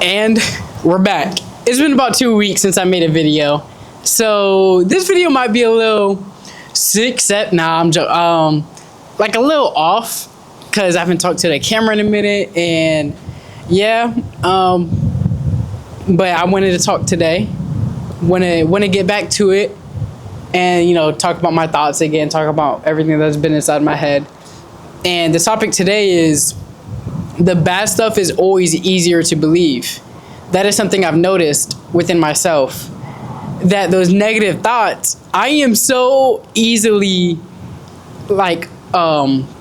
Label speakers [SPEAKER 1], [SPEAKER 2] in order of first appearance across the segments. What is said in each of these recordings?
[SPEAKER 1] And we're back. It's been about 2 weeks since I made a video, so this video might be a little like a little off because I haven't talked to the camera in a minute, and yeah, but I wanted to talk today. Want to get back to it, and talk about my thoughts again, talk about everything that's been inside my head. And the topic today is the bad stuff is always easier to believe. That is something I've noticed within myself, that those negative thoughts, I am so easily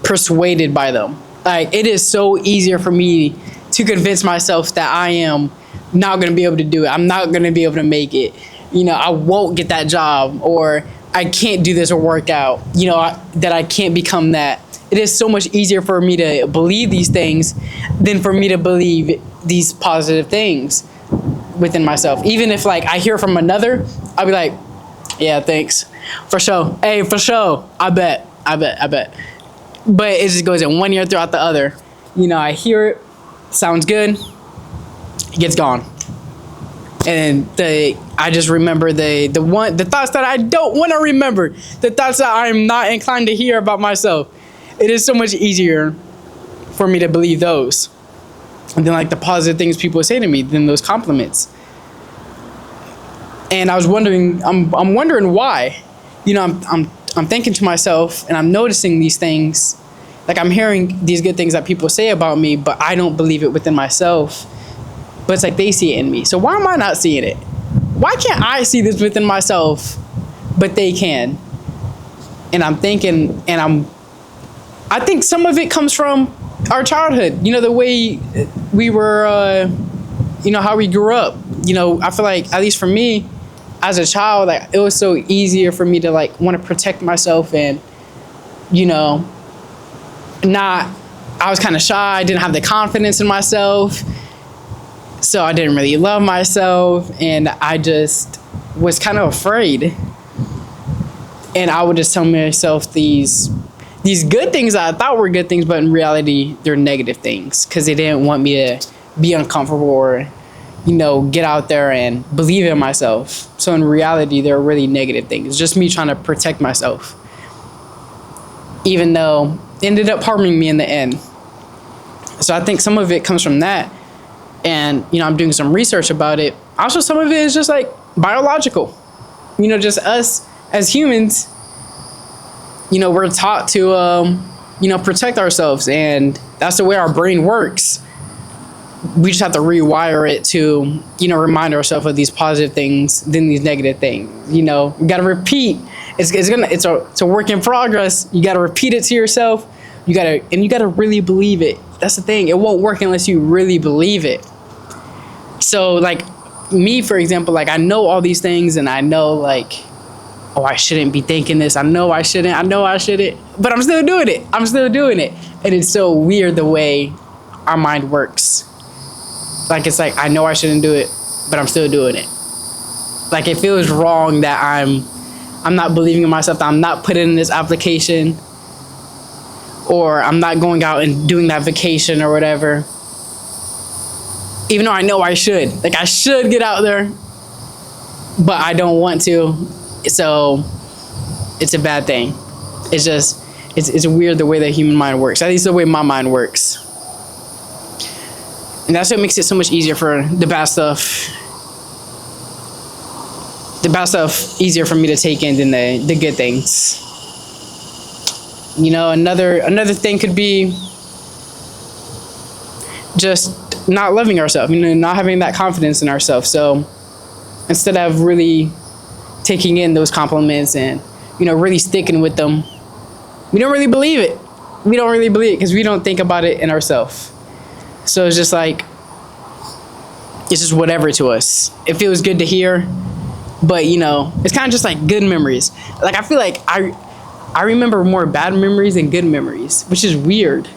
[SPEAKER 1] persuaded by them. Like, it is so easier for me to convince myself that I am not going to be able to do it. I'm not going to be able to make it. I won't get that job, or I can't do this or workout, that I can't become that. It is so much easier for me to believe these things than for me to believe these positive things within myself. Even if I hear from another, I'll be like, yeah, thanks. For sure. Hey, for sure. I bet. But it just goes in one ear throughout the other. I hear it, sounds good, it gets gone. And I just remember the thoughts that I don't want to remember, the thoughts that I'm not inclined to hear about myself. It is so much easier for me to believe those, and then the positive things people say to me, than those compliments. And I was wondering, I'm wondering why. I'm thinking to myself, and I'm noticing these things. I'm hearing these good things that people say about me, but I don't believe it within myself. But it's they see it in me. So why am I not seeing it? Why can't I see this within myself, but they can? And I'm thinking, I think some of it comes from our childhood. The way we were, how we grew up. I feel like, at least for me, as a child, it was so easier for me to want to protect myself, and I was kind of shy. I didn't have the confidence in myself, so I didn't really love myself, and I just was kind of afraid. And I would just tell myself these good things that I thought were good things, but in reality, they're negative things, because they didn't want me to be uncomfortable or, get out there and believe in myself. So in reality, they're really negative things. It's just me trying to protect myself, even though it ended up harming me in the end. So I think some of it comes from that. And, I'm doing some research about it. Also, some of it is just biological. Just us as humans, we're taught to, protect ourselves, and that's the way our brain works. We just have to rewire it to, remind ourselves of these positive things than these negative things. You got to repeat. It's a work in progress. You got to repeat it to yourself. You got to really believe it. That's the thing. It won't work unless you really believe it. So me, for example, I know all these things, and I know oh, I shouldn't be thinking this. I know I shouldn't, but I'm still doing it. And it's so weird the way our mind works. It's I know I shouldn't do it, but I'm still doing it. It feels wrong that I'm not believing in myself, that I'm not putting in this application, or I'm not going out and doing that vacation or whatever. Even though I know I should. I should get out there, but I don't want to. So it's a bad thing. It's just, it's weird the way the human mind works. At least the way my mind works. And that's what makes it so much easier for the bad stuff easier for me to take in than the good things. Another thing could be just not loving ourselves, not having that confidence in ourselves. So instead of really taking in those compliments and, really sticking with them, we don't really believe it. We don't really believe it because we don't think about it in ourselves. So it's just it's just whatever to us. It feels good to hear, but it's kind of just good memories. I feel I remember more bad memories than good memories, which is weird.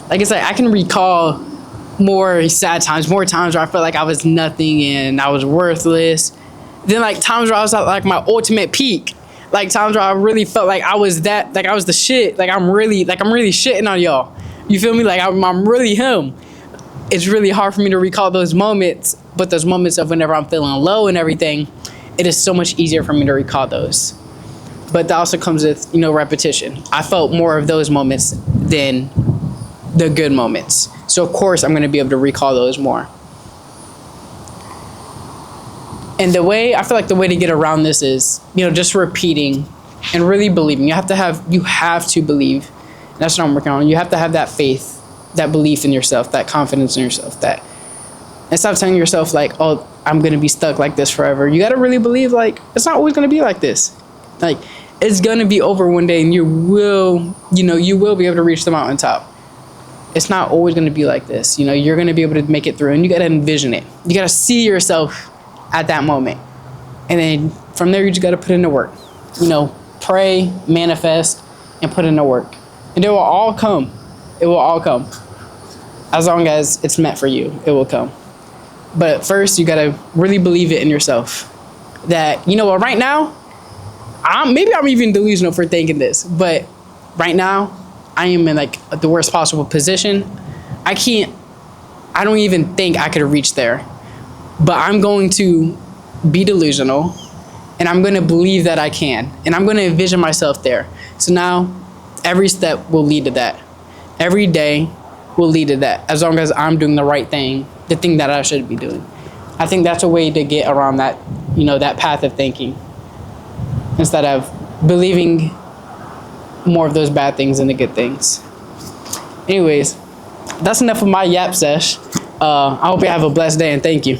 [SPEAKER 1] It's I can recall more sad times, more times where I felt I was nothing and I was worthless. Then times where I was at my ultimate peak. Times where I really felt I was I was the shit. I'm really shitting on y'all. You feel me? I'm really him. it's really hard for me to recall those moments, but those moments of whenever I'm feeling low and everything, it is so much easier for me to recall those. But that also comes with, repetition. I felt more of those moments than the good moments. So of course I'm going to be able to recall those more. And the way to get around this is, just repeating and really believing. You have to believe. And that's what I'm working on. You have to have that faith, that belief in yourself, that confidence in yourself, and stop telling yourself like, oh, I'm going to be stuck like this forever. You got to really believe like, it's not always going to be like this. Like, it's going to be over one day and you will be able to reach the mountaintop. It's not always going to be like this. You're going to be able to make it through, and you got to envision it. You got to see yourself at that moment. And then from there, you just got to put in the work. Pray, manifest, and put in the work. And it will all come. It will all come. As long as it's meant for you, it will come. But first, you got to really believe it in yourself. That, right now, maybe I'm even delusional for thinking this, but right now, I am in like the worst possible position. I don't even think I could reach there. But I'm going to be delusional, and I'm going to believe that I can, and I'm going to envision myself there. So now, every step will lead to that. Every day will lead to that, as long as I'm doing the right thing, the thing that I should be doing. I think that's a way to get around that, that path of thinking, instead of believing more of those bad things than the good things. Anyways, that's enough of my yap sesh. I hope you have a blessed day, and thank you.